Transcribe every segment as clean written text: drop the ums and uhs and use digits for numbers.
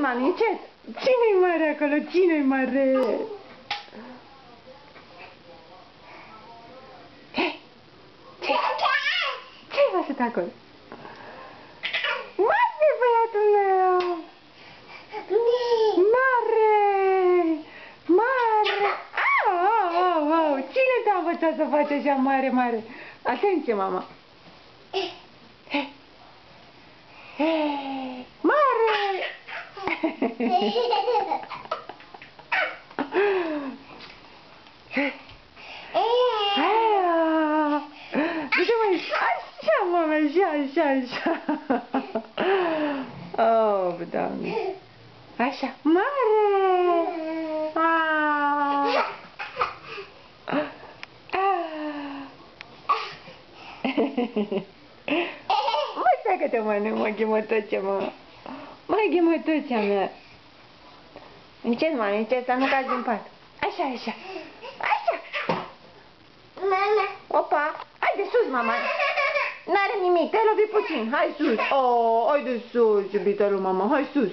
mami, încet. Cine-i mare acolo? Cine-i mare? Ce-ai văzut acolo? Mare, băiatul meu! Mare! Mare! Au! Cine te-a învățat să faci așa mare, mare? Atenție, mama! Mare! Așa, mama, așa. Oh, Doamne! Așa, mare! Măi, stai că te mănânc, mă, ghimătăcea, mă. Măi, ghimătăcea mea. Încet, mami, încet, să nu cazi din pat. Așa. Mama. Opa, hai de sus, mama. N-are nimic, te-ai lovit puțin. Hai sus. Oh, hai de sus, iubitelul, mama, hai sus.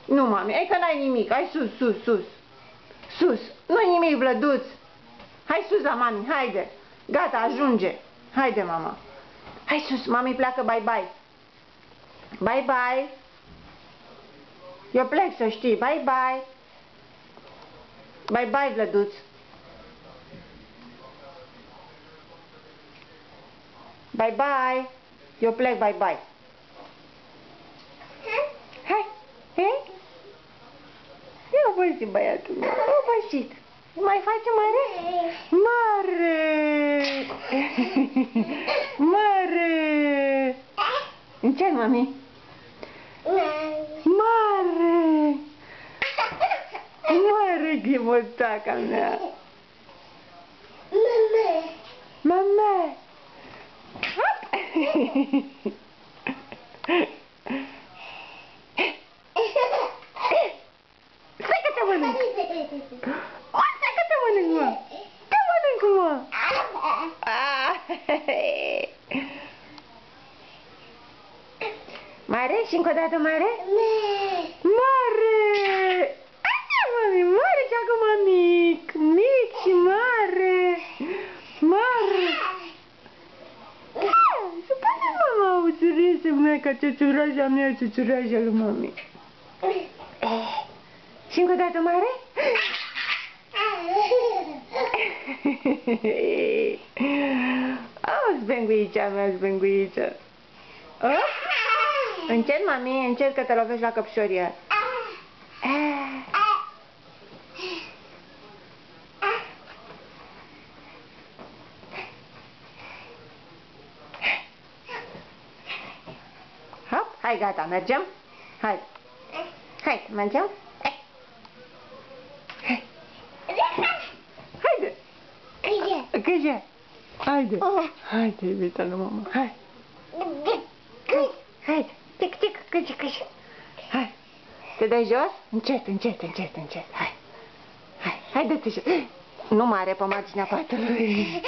Nu, mami, e că n-ai nimic. Hai sus. Nu-i nimic, blăduț. Hai sus la mami, haide. Gata, ajunge. Haide, mama. Hai sus, mami pleacă, bye. Bye. Eu plec, să știi. Bye. Bye, blăduț. Bye. Eu plec, bye. Hai. Eu obosit, băiatul meu. Obosit. Mai face mare? Încet, mami. Mare, ghimotaca mea. Mama. Stai că te mănânc. Stai că te mănânc, mă. Te mănânc, mă. Mare? Și încă o dată mare? Mare! Așa, mami, mare și acum mic. Mic și mare. Să puneți, mama, uțureșă mea, ca ciuciuraja mea, ciuciuraja lui mami. Și încă o dată mare? Zbenguicea mea, zbenguicea. Încet, mami, încet că te lovești la căpșorie. Hop, hai, gata, mergem? Hai, mergem? Haide! Câte? Haide, iubita lui mama, hai! Haide! Tic, câte? Hai! Te dai jos? Încet! Hai, dă-te jos! Nu mare pe marginea patului!